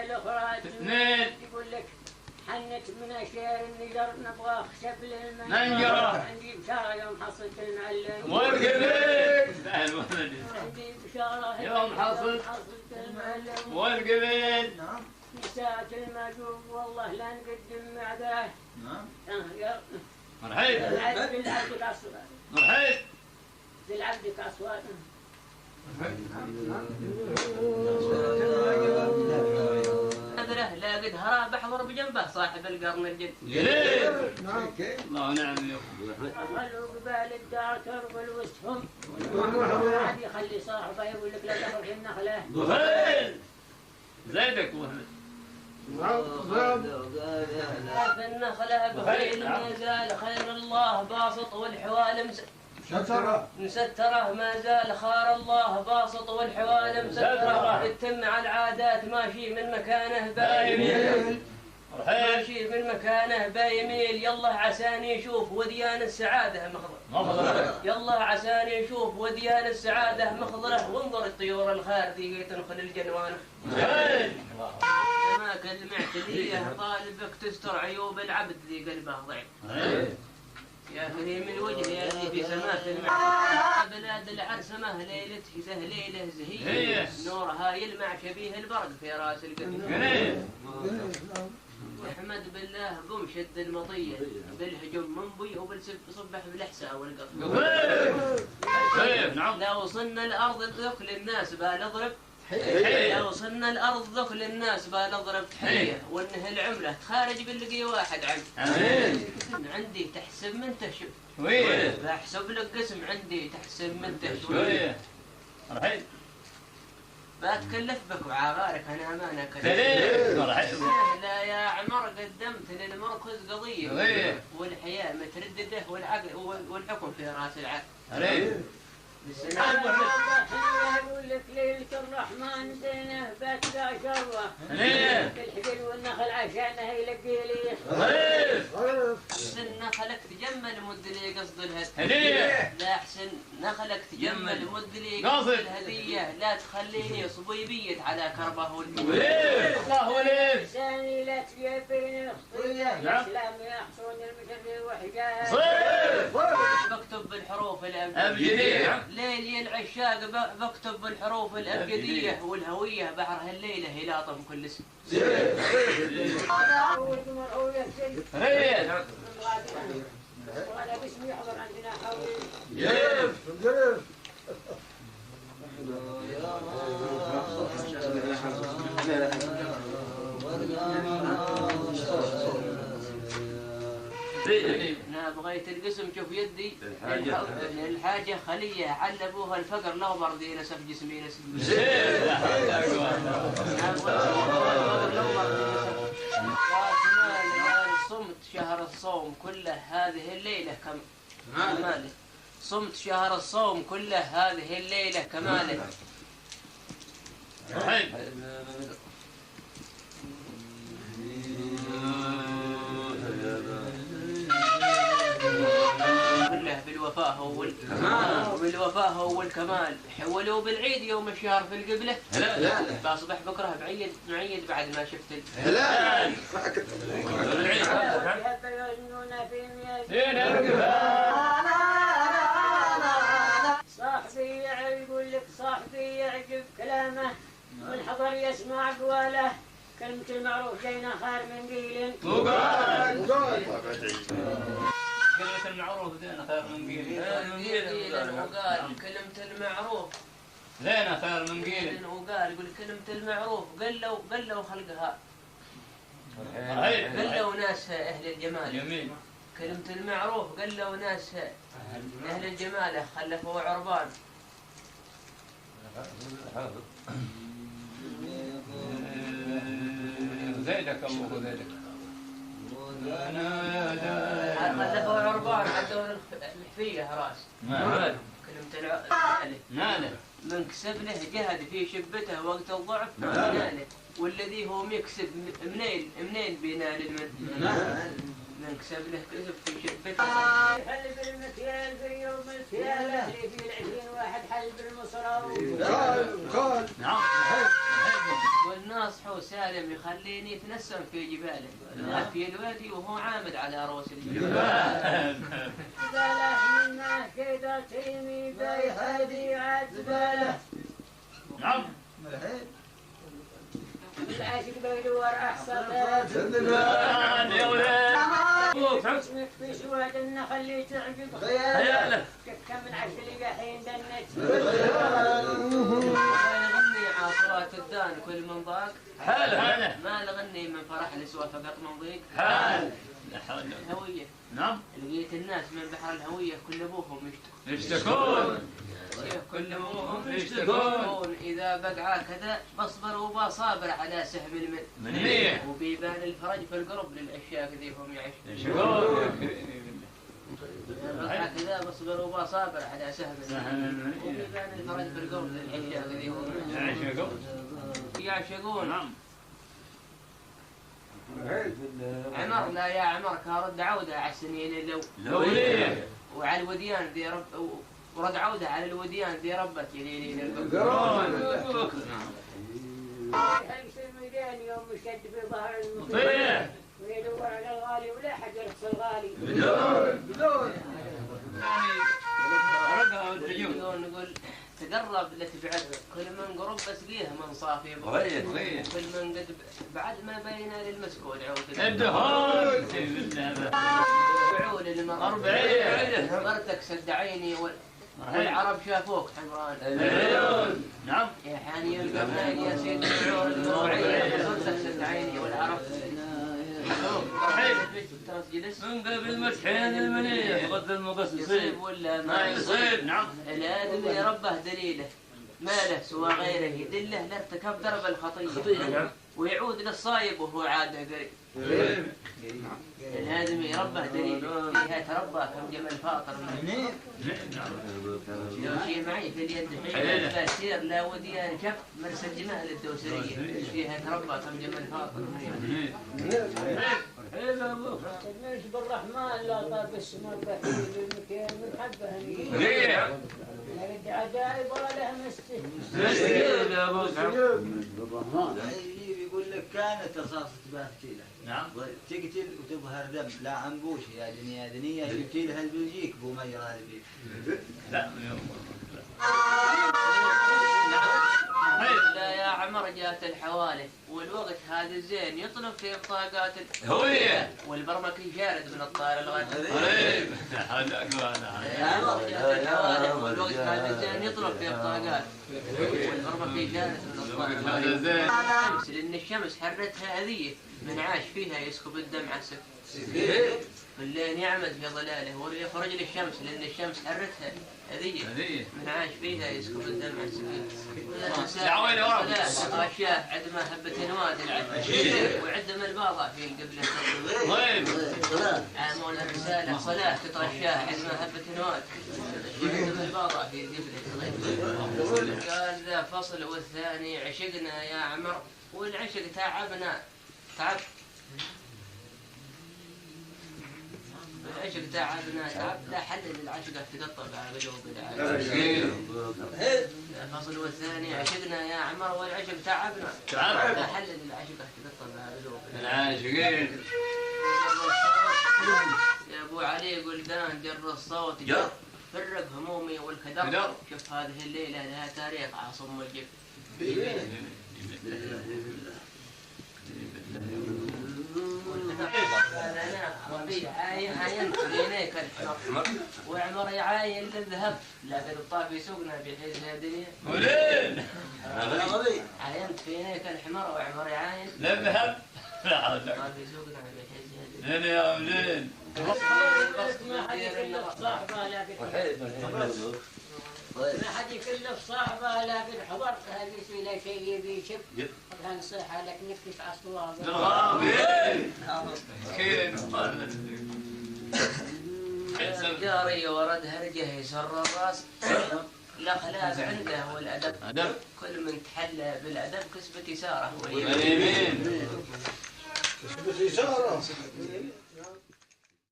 الأخرى اثنين يقول لك حنت من أشياء النجر نبغى خشب للمن ننجرة عندي بشارة يوم حصلت المعلم والقبيل عندي بشارة يوم حصلت المعلم والقبيل نساء المجوب والله لا نقدم معداه مرحيب بالعبد كأصوات مرحيب بالعبد كأصوات لا قد هرى بحضر بجنبه صاحب القرن الجد جليل الله نعم يا خلوا قبال الدار تربل وسطهم عاد يخلي صاحبه يقول لك لا تفرح النخله بخيل زيدك وهمد في النخله بخيل ما زال خير الله باسط والحوال مستره ما زال خار الله باسط والحوال مستره يتم على العادات ماشي من مكانه بايميل ماشي من مكانه بايميل يلا عساني يشوف وديان السعاده مخضر يلا عساني يشوف وديان السعاده مخضره وانظر الطيور الخارديه تنخل الجنوانه ما كلمعتليه طالبك تستر عيوب العبد ذي قلبه ضعيف يا كريم الوجه يا اللي في سماء المعنى بلاد العرسمة ليلته ليلة زهية نورها يلمع شبيه البرق في راس القمر احمد بالله قم شد المطية بالهجوم من بيه وبالصبح بالحساء والقطر لا وصلنا الأرض ذكل الناس بالأضرب لو وصلنا الأرض ذكل الناس بالأضرب تحية وإنه العملة تخارج باللقي واحد عندي تحسب من تشوف بحسب لك قسم عندي تحسب من تشوف بتكلف بك وعغارك أنا أمانة لا يا عمر قدمت للمركز قضية والحياة مترددة والحكم في رأس العقل يقول لك ليلة الرحمن زينه باتقى شروه الحبل والنخل عشانه يلقي لي نخلك تجمل مد لي قصد الهدية لا أحسن نخلك تجمل مد لي قصد الهدية لا تخليني صبيبية على كربه الله وليك لساني لا تجيبين الخطية الإسلام يحصون المشري وحجاج بكتب بالحروف الأبجدية ليلي العشاق بكتب بالحروف الأبجدية والهوية بحر هالليلة يلاطم كل اسم وأنا باسمي يحضر عندنا أنا بغيت القسم شوف يدي للحاجة خلية علبوها الفقر لو برضي نسف جسمي نسف صمت شهر الصوم كله هذه الليلة كماله صمت شهر الصوم كله هذه الليلة كماله بالوفاء هو الكمال بالوفاء هو الكمال حولوا بالعيد يوم الشهر في القبلة لا بصبح بكره معيد بعد ما شفت لا صاحبي يقول لك صاحبي يعجب كلامه والحضر يسمع قواله كلمة المعروف جينا خير من قيل كلمة المعروف زينة خير من قيل وقال كلمة المعروف زينة خير من قيل وقال يقول كلمة المعروف قلوا خلقها قلوا ناس أهل الجمال جميل كلمة المعروف قلوا ناس أهل الجمال خلفوا عربان زيدك الله زيدك خلفوا عربان عندهم الحفية راس كلمة ناله من كسب له جهد في شبته وقت الضعف ناله والذي هو يكسب منين بينال المن من كسب له كسب في شبته حل بالمكيال في يوم الكيالة في 20 واحد حل بالمصراوي سالم يخليني يتنسم في جباله في الوادي وهو عامد على رؤوس الجبال. زلح منا كذا تيمي بيهدي عزبله. نعم. العاشق بيدور أحسن اسمك في سواد النخل اللي تعجب خيالك كم من عشر الحين دنت يغني عاصرات الدان كل من ضاق حاله ما نغني من فرح لسوى فقط من ضيق حال الهوية. نعم. لقيت الناس من بحر الهوية كل ابوهم يشتكون كل ابوهم يشتكون إذا بقعا كذا بصبر وبصابر على سهم المنية وبيبان الفرج في القرب للأشياء كذيهم يشتكون كذا بصبر وبصابر على سهم وبيبان الفرج في القرب للأشياء كذيهم يعشقون. نعم. عمر لا يا عمر كارد عودة على السنين لوليه وعلى الوديان ذي رب ورد عودة على الوديان ذي ربت يليلين القرون. يمشي الميدان يوم مشد في ظهر المطيع ويدور على الغالي ولا حد يرخص الغالي بدون نقول تقرب لتبعد كل من قرب بسقيه من صافي كل من قد بعد ما بين للمسكول عود الدهون بعول المربعية مرتك سد عيني والعرب شافوك حمران. نعم. يا حاني القرنين يا سيد الشعور المربعية مرتك سد عيني والعرب من قبل مسحين المنية قد المقصصين يصيب ولا ما يصيب. نعم. الآدمي ربه دليله ما له سوى غيره يدله لارتكب درب الخطية ويعود للصايب وهو عاده قريب. الآدمي ربه دليله فيها تربى كم جمل فاطر لو شي معي في اليد حيل فاسير لا وديان شف مرسى الجمال الدوسرية فيها تربى كم جمل فاطر مش بالرحمن لا طاب السماء بحيل المكان من حبه ليه؟ لقد عجائب ولا مسجد يا ابو يقول لك كانت رصاصة بافتيلة. نعم. تقتل وتظهر دم لا عنبوش يا دنيا دنيا تقتلها البلجيك بو مجرى البيت. لا لا يا عمر جات الحوالي والوقت هذا الزين يطلب في بطاقات هوية والبرمكي شارد من الطائر الغد. قريب هذاك والوقت هذا الزين يطلب في بطاقات والبرمكي شارد من الطائر هذا زين. لأن الشمس حرتها هذية من عاش فيها يسكب الدمعة سك الليل يعمد في ظلاله واللي فرج للشمس لأن الشمس حرتها هذية من عاش فيها يسكب الدمعة سك أشياء عندما هبت نواد العدل وعندما الباضة في القبلة عامون الرسالة صلاة تترشاه عندما هبت نواد عندما الباضة في القبلة قال ذا فصل والثاني عشقنا يا عمر والعشق تعبنا تعب العشق تعبنا لا حل للعشقة تقطب على قلوب العالم. الفصل والثاني عشقنا يا عمر والعشق تعبنا لا حل للعشقة تقطب على قلوب العاشقين. يا ابو علي قلدان جر الصوت فرق همومي والكدر شوف هذه الليلة لها تاريخ عاصم والجف. ربي عاينت عينيك الحمر وعمر يعاين للذهب لكن الطافي سوقنا بحيث الدنيا ولين عاينت في عينيك الحمر وعمر يعاين للذهب لا حول ولا قوة الطافي سوقنا بحيث الدنيا. لين يا ولين ما حد يكلف صاحبه لكن حضرت هذه لا شيء يبي يشف كان صحة لك نكتف أصوات جاري ورد هرجه يسر الراس الأخلاق عنده والأدب كل من تحلى بالأدب كسبت يساره واليمين كسبت يساره